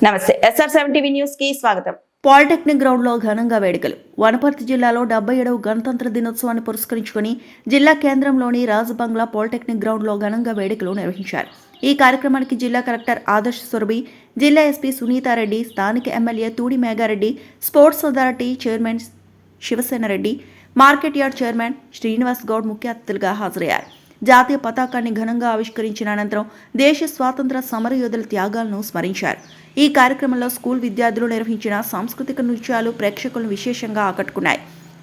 నమస్తే SR7 TV news కి స్వాగతం. పాలిటెక్నిక్ గ్రౌండ్ లో ఘనంగా వేడుకలు. వనపర్తి జిల్లాలో 77వ గణతంత్ర దినోత్సవాన్ని పురస్కరించుకుని జిల్లా కేంద్రంలోని రాజబంగ్లా పాలిటెక్నిక్ గ్రౌండ్ లో ఘనంగా వేడుకలు నిర్వహించారు. ఈ కార్యక్రమానికి జిల్లా కలెక్టర్ ఆదర్శ్ సురభి, జిల్లా ఎస్పీ సునీతారెడ్డి, స్థానిక MLA Thudi Megha Reddy, sports authority chairman Shiva Sena Reddy, market yard chairman Srinivas Goud ముఖ్య అతిథులుగా హాజరయ్యారు. జాతీయ పతాకాన్ని ఘనంగా ఆవిష్కరించిన అనంతరం దేశ స్వాతంత్ర సమరయోధుల త్యాగాలను స్మరించారు. ఈ కార్యక్రమంలో స్కూల్ విద్యార్థులు నిర్వహించిన సాంస్కృతిక నృత్యాలు ప్రేక్షకులను విశేషంగా ఆకట్టుకున్నాయి.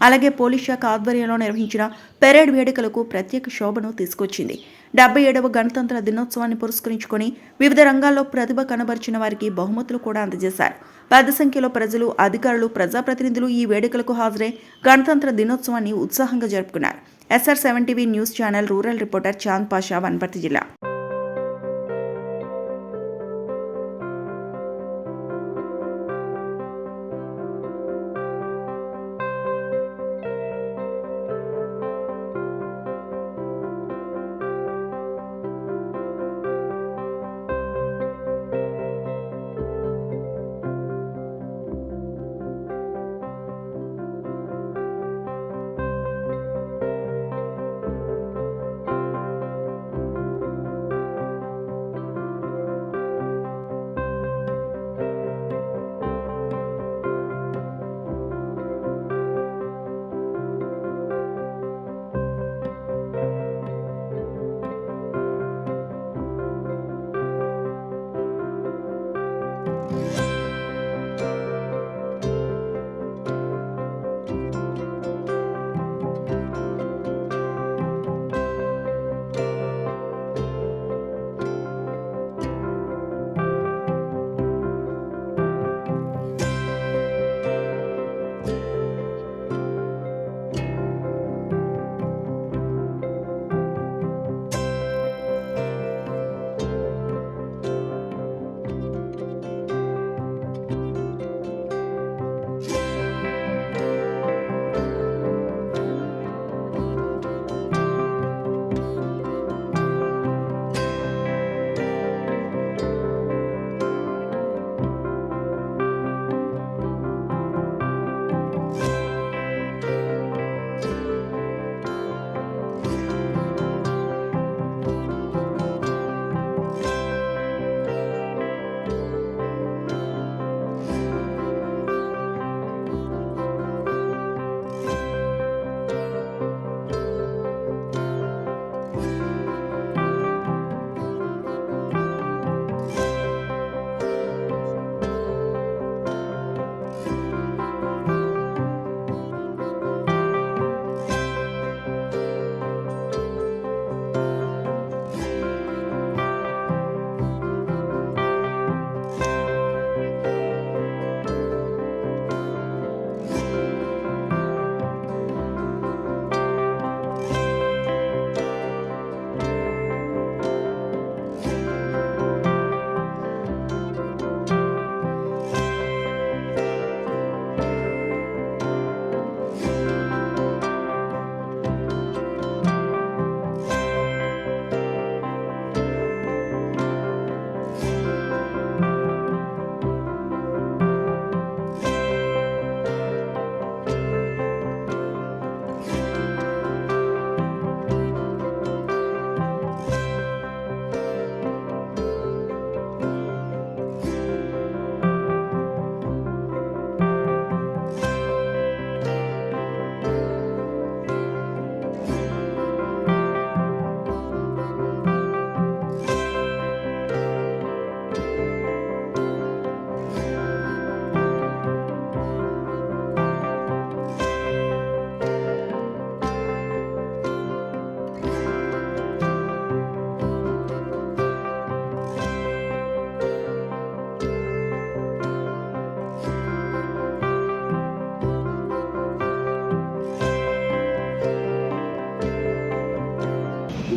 అలాగే పోలీస్ శాఖ ఆధ్వర్యంలో నిర్వహించిన పెరేడ్ వేడుకలకు ప్రత్యేక శోభను తీసుకొచ్చింది. 77వ గణతంత్ర దినోత్సవాన్ని పురస్కరించుకొని వివిధ రంగాల్లో ప్రతిభ కనబరిచిన వారికి బహుమతులు కూడా అందజేశారు. పెద్ద సంఖ్యలో ప్రజలు, అధికారులు, ప్రజాప్రతినిధులు ఈ వేడుకలకు హాజరై గణతంత్ర దినోత్సవాన్ని ఉత్సాహంగా జరుపుకున్నారు. SR7 TV news channel rural reporter Chand Pasha, Wanaparthy జిల్లా.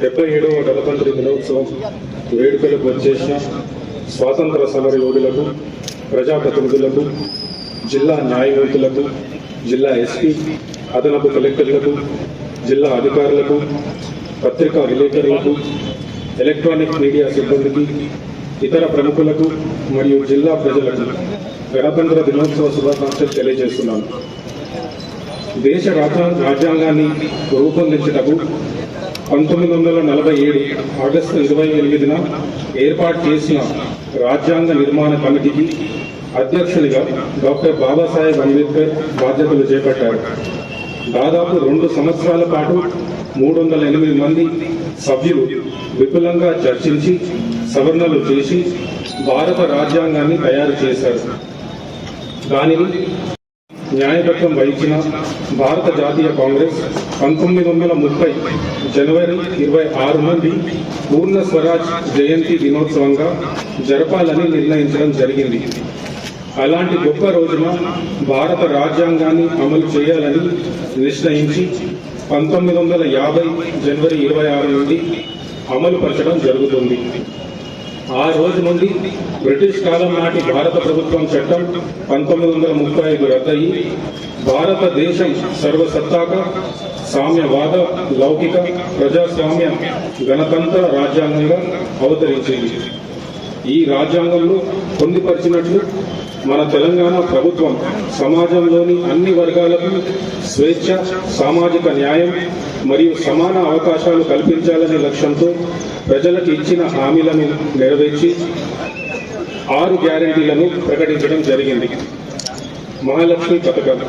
డెబ్బై 77వ గణతంత్ర దినోత్సవం వేడుకలకు వచ్చేసిన స్వాతంత్ర సమర యోధులకు, ప్రజాప్రతినిధులకు, జిల్లా న్యాయమూర్తులకు, జిల్లా ఎస్పీ, అదనపు కలెక్టర్లకు, జిల్లా అధికారులకు, పత్రికా విలేకరులకు, ఎలక్ట్రానిక్ మీడియా సిబ్బందికి, ఇతర ప్రముఖులకు మరియు జిల్లా ప్రజలకు గణతంత్ర దినోత్సవ శుభాకాంక్షలు తెలియజేస్తున్నాను. దేశ రాజ్యాంగాన్ని రూపొందించుటకు 1947 ఆగస్టు 28న ఏర్పాటు చేసిన రాజ్యాంగ నిర్మాణ కమిటీకి అధ్యక్షునిగా డాక్టర్ బాబాసాహెబ్ అంబేద్కర్ బాధ్యతలు చేపట్టారు. దాదాపు 2 సంవత్సరాల పాటు 308 మంది సభ్యులు విపులంగా చర్చించి సవరణలు చేసి భారత రాజ్యాంగాన్ని తయారు చేశారు. దానిని న్యాయపత్రం వహించిన భారత జాతీయ కాంగ్రెస్ 1930 జనవరి 26 నుండి పూర్ణ స్వరాజ్ జయంతి దినోత్సవంగా జరపాలని నిర్ణయించడం జరిగింది. అలాంటి గొప్ప రోజున భారత రాజ్యాంగాన్ని అమలు చేయాలని నిశ్చయించి 1950 జనవరి 26 నుండి అమలు పరచడం జరుగుతుంది. ఆ రోజు నుండి బ్రిటిష్ కాలం నాటి భారత ప్రభుత్వం చట్టం 1935 రద్దయి భారతదేశం సర్వసత్తాక సామ్యవాద లౌకిక ప్రజాస్వామ్య గణతంత్ర రాజ్యాంగంగా అవతరించింది. ఈ రాజ్యాంగంలో పొందుపరిచినట్లు మన తెలంగాణ ప్రభుత్వం సమాజంలోని అన్ని వర్గాలకు స్వేచ్ఛ, సామాజిక న్యాయం మరియు సమాన అవకాశాలు కల్పించాలనే లక్ష్యంతో ప్రజలకు ఇచ్చిన హామీలను నెరవేర్చి 6 గ్యారెంటీలను ప్రకటించడం జరిగింది. మహాలక్ష్మి పథకం,